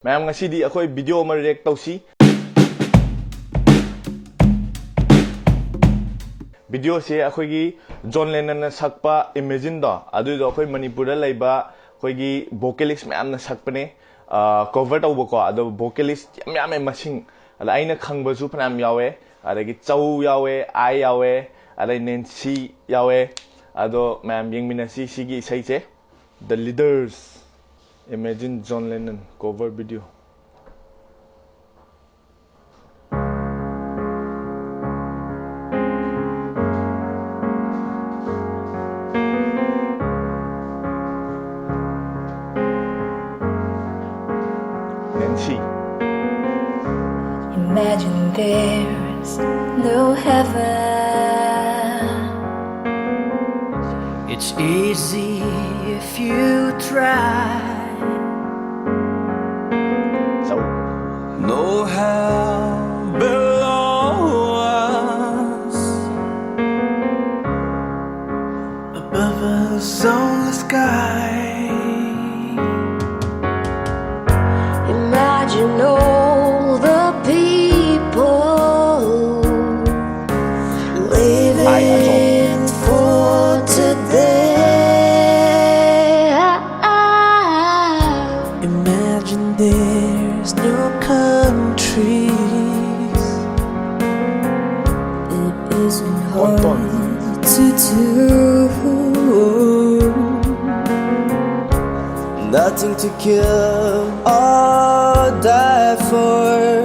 Ma'am ngasi अखोई video अमा react तौसी video से अखोई जॉन लेनन सकपा इमेजिन दो अदुदो अखोई मणिपुर लेबा अखोई वोकलिस्ट मैम सकपने कवर तौबको अदो वोकलिस्ट मैम मसिंग अदा आइना खंगबसु फनाम यावे अदगी चौ यावे आई यावे अदई नेंसी यावे अदो मैम यंगमिनसी सिगी इसैसे the leaders Imagine John Lennon cover video. Nancy. Imagine there's no heaven. It's easy if you try. No hell below us, above us on the sky. Imagine all the people living for today. Imagine there's no countries. It isn't hard to do. Nothing to kill or die for,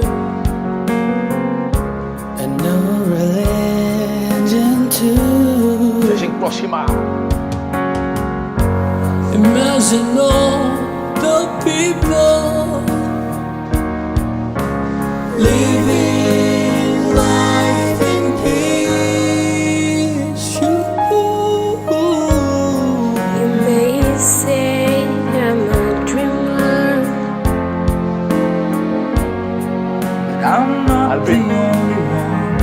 and no religion too. Imagine all the people living life in peace. You may say I'm a dreamer, But I'm not the only one.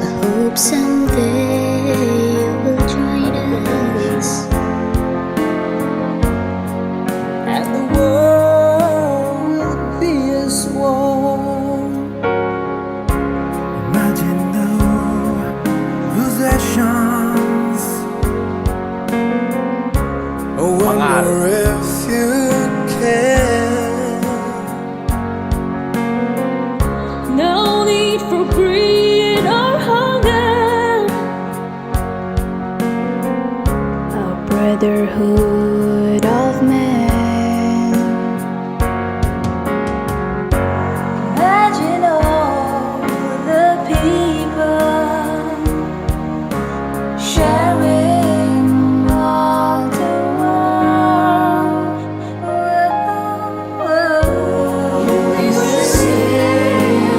I hope someday you will join us, And the world will be as one. Imagine no possessions. I wonder if you can. no need for greed or hunger. A brotherhood of men. Imagine all the people sharing all the world. You may say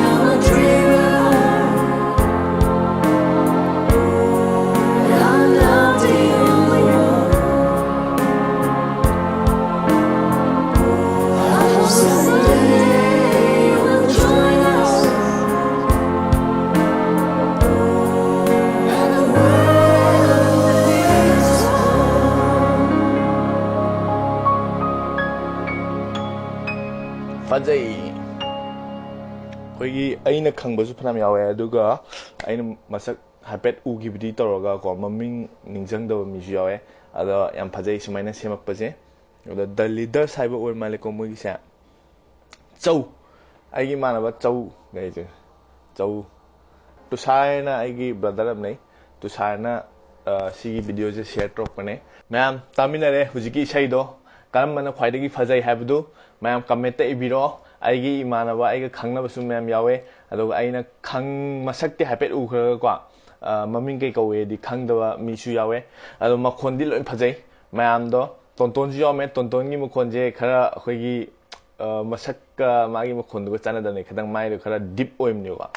I'm a dreamer, but I'm not the only one. I hope someday you will join us, and the world will be its फजई कोई अइना खंगबसु फनाम यावे अदुगा अइना मसक हाइपेट उगिबदी तौरगा को ममिंग निंजंगदब मिजु यावे अदा याम फजई सुमाइना सेमकपजे अदा the leaders हाइबो ओर मालेको मुगिसे चौ आइगी मानबा चौ गैजे चौ तुसायना आइगी ब्रदर अम नै तुसायना सिगी वीडियो जे शेयर तोपने मैम तामिनरे हुजिकी इसाइदो करमना ख्वाइदगी फजई हाइबदु मैम कमेंट इबिरो आइगी इमानबा आइगा खंगनबसु मैम यावे अदुगा आइना खंग मसक्ति हाइपेट उखरगा ममिंग कई कौवेदी खंगदबा मिसु यावे अदो मखोंदी लोइन फजई मैम दो टोंटोनजु यामे टोंटोनगी मखोंजे खरा अखोगी मसक्का मागी मखोंदुगा चानदने खदंग माइदो खरा डीप ओइमनिवा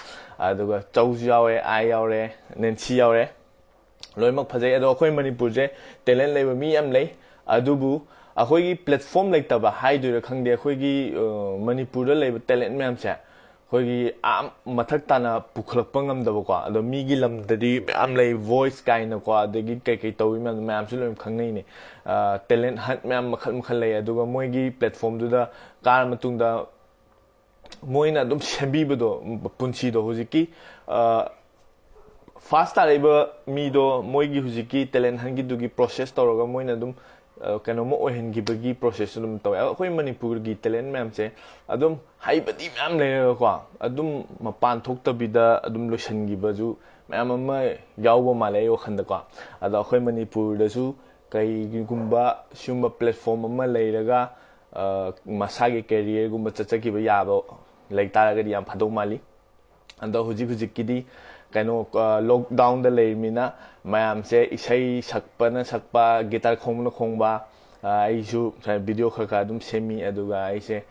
अदुगा चौजु यावे आई यावे नेंसी यावे लोइमक फजई अदो अखोई मणिपुर जे टैलेंट लेबा मी याम लै अदुबु अखोगी प्लेटफॉर्म लेतबा हाइदुरा खंगदे अखोगी मणिपुर लेबा टैलेंट मैम से ꯑꯩꯈꯣꯏꯒꯤ ꯃꯊꯛ ꯇꯥꯅ ꯄꯨꯈꯠꯂꯛꯄ ꯉꯝꯗꯕꯀꯣ ꯑꯗꯣ ꯃꯤꯒꯤ ꯂꯝꯗꯗꯤ ꯃꯌꯥꯝ ꯂꯩ ꯚꯣꯏꯁ ꯀꯥꯏꯅꯀꯣ ꯑꯗꯒꯤ ꯀꯩ ꯇꯧꯋꯤ ꯃꯌꯥꯝꯁꯨ ꯂꯣꯏꯅ ꯈꯪꯅꯩꯅꯦ ꯇꯦꯂꯦꯟ ꯍꯟꯠ ꯃꯌꯥꯝ ꯃꯈꯜ ꯂꯩ ꯑꯗꯨꯒ ꯃꯣꯏꯒꯤ ꯄ꯭ꯂꯦꯠꯐꯣꯝꯗꯨꯗ ꯀꯥꯔ ꯃꯇꯨꯡꯗ ꯃꯣꯏꯅ ꯑꯗꯨꯝ ꯁꯦꯝꯕꯤꯕꯗꯣ ꯄꯨꯟꯁꯤꯗꯣ ꯍꯧꯖꯤꯛꯀꯤ ꯐꯥꯁ ꯇꯥꯔꯛꯏꯕ ꯃꯤꯗꯣ ꯃꯣꯏꯒꯤ ꯍꯧꯖꯤꯛꯀꯤ ꯇꯦꯂꯦꯟ ꯍꯟꯠꯒꯤꯗꯨꯒꯤ ꯄ꯭ꯔꯣꯁꯦꯁ ꯇꯧꯔꯒ ꯃꯣꯏꯅ ꯑꯗꯨꯝ ꯀꯩꯅꯣꯝꯃ ꯑꯣꯏꯍꯟꯈꯤꯕꯒꯤ ꯄ꯭ꯔꯣꯁꯦꯁꯁꯨ ꯑꯗꯨꯝ ꯇꯧꯋꯦ ꯑꯩꯈꯣꯏ ꯃꯅꯤꯄꯨꯔꯒꯤ ꯇꯦꯂꯦꯟ ꯃꯌꯥꯝꯁꯦ ꯑꯗꯨꯝ ꯍꯩꯕꯗꯤ ꯃꯌꯥꯝ ꯂꯩꯔꯒꯀꯣ ꯑꯗꯨꯝ ꯃꯄꯥꯟ ꯊꯣꯛꯇꯕꯤꯗ ꯑꯗꯨꯝ ꯂꯣꯏꯁꯤꯟꯈꯤꯕꯁꯨ ꯃꯌꯥꯝ ꯑꯃ ꯌꯥꯎꯕ ꯃꯥꯜꯂꯦ ꯑꯩ ꯋꯥꯈꯜꯗꯀꯣ ꯑꯗꯣ ꯑꯩꯈꯣꯏ ꯃꯅꯤꯄꯨꯔꯗꯁꯨ ꯀꯩꯒꯨꯝꯕ ꯁꯤꯒꯨꯝꯕ ꯄ꯭ꯂꯦꯠꯐꯣꯝ ꯑꯃ ꯂꯩꯔꯒ ꯃꯁꯥꯒꯤ ꯀꯦꯔꯤꯌꯔꯒꯨꯝꯕ ꯆꯠꯆꯈꯤꯕ ꯌꯥꯕ ꯂꯩꯇꯥꯔꯒꯗꯤ ꯌꯥꯝ ꯐꯗꯧ ꯃꯥꯜꯂꯤ ꯑꯗꯣ ꯍꯧꯖꯤꯛꯀꯤꯗꯤ ꯀꯩꯅꯣ ꯂꯣꯛꯗꯥꯎꯟꯗ ꯂꯩꯔꯤꯕꯅꯤꯅ ꯃꯌꯥꯝꯁꯦ ꯏꯁꯩ ꯁꯛꯄꯅ ꯁꯛꯄ ꯒꯤꯇꯥꯔ ꯈꯣꯡꯕꯅ ꯈꯣꯡꯕ ꯑꯩꯁꯨ ꯚꯤꯗꯤꯑꯣ ꯈꯔ ꯑꯗꯨꯝ ꯁꯦꯝꯃꯤ ꯑꯗꯨꯒ ꯑꯩꯁꯦ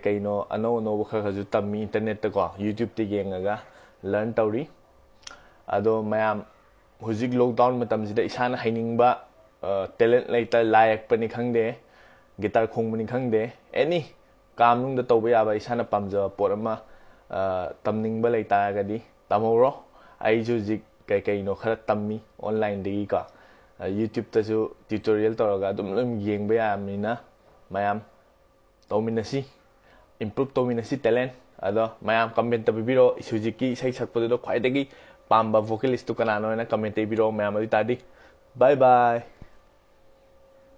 ꯀꯩꯅꯣ ꯑꯅꯧꯕ ꯈꯔꯁꯨ ꯇꯝꯃꯤ ꯏꯟꯇꯔꯅꯦꯠꯇꯀꯣ ꯌꯨꯇ꯭ꯌꯨꯕꯇ ꯌꯦꯡꯉꯒ ꯂꯔꯟ ꯇꯧꯔꯤ ꯑꯗꯣ ꯃꯌꯥꯝ ꯍꯧꯖꯤꯛ ꯂꯣꯛꯗꯥꯎꯟ ꯃꯇꯝꯁꯤꯗ ꯏꯁꯥꯅ ꯍꯩꯅꯤꯡꯕ ꯇꯦꯂꯦꯟ ꯂꯩꯇ ꯂꯥꯏ ꯌꯦꯛꯄꯅꯤ ꯈꯪꯗꯦ ꯒꯤꯇꯥꯔ ꯈꯣꯡꯕꯅꯤ ꯈꯪꯗꯦ ꯑꯦꯅꯤ ꯀꯥꯝꯅꯨꯡꯗ ꯇꯧꯕ ꯌꯥꯕ ꯏꯁꯥꯅ ꯄꯥꯝꯖꯕ ꯄꯣꯠ ꯑꯃ ꯇꯝꯅꯤꯡꯕ ꯂꯩꯇꯥꯔꯒꯗꯤ ꯇꯝꯍꯧꯔꯣ ꯑꯩꯁꯨ ꯍꯧꯖꯤꯛ ꯀꯩꯅꯣ ꯈꯔ ꯇꯝꯃꯤ ꯑꯣꯟꯂꯥꯏꯟꯗꯒꯤꯀꯣ ꯌꯨꯇ꯭ꯌꯨꯕꯇꯁꯨ ꯇ꯭ꯌꯨꯇꯣꯔꯤꯌꯦꯜ ꯇꯧꯔꯒ ꯑꯗꯨꯝ ꯌꯦꯡꯕ ꯌꯥꯕꯅꯤꯅ ꯃꯌꯥꯝ ꯇꯧꯃꯤꯟꯅꯁꯤ ꯏꯝꯄ꯭ꯔꯨꯞ ꯇꯧꯃꯤꯟꯅꯁꯤ ꯇꯦꯂꯦꯟ ꯑꯗꯣ ꯃꯌꯥꯝ ꯀꯃꯦꯟꯇ ꯄꯤꯕꯤꯔꯛꯑꯣ ꯍꯧꯖꯤꯛꯀꯤ ꯏꯁꯩ ꯁꯛꯄꯗꯨꯗ ꯈ꯭ꯋꯥꯏꯗꯒꯤ ꯄꯥꯝꯕ ꯚꯣꯀꯦꯂꯤꯁꯇꯨ ꯀꯅꯥꯅꯣ ꯍꯥꯏꯅ ꯀꯃꯦꯟꯇ ꯄꯤꯕꯤꯔꯛꯑꯣ ꯃꯌꯥꯝ ꯑꯗꯨ ꯇꯥꯔꯗꯤ ꯕꯥꯏ ꯕꯥꯏ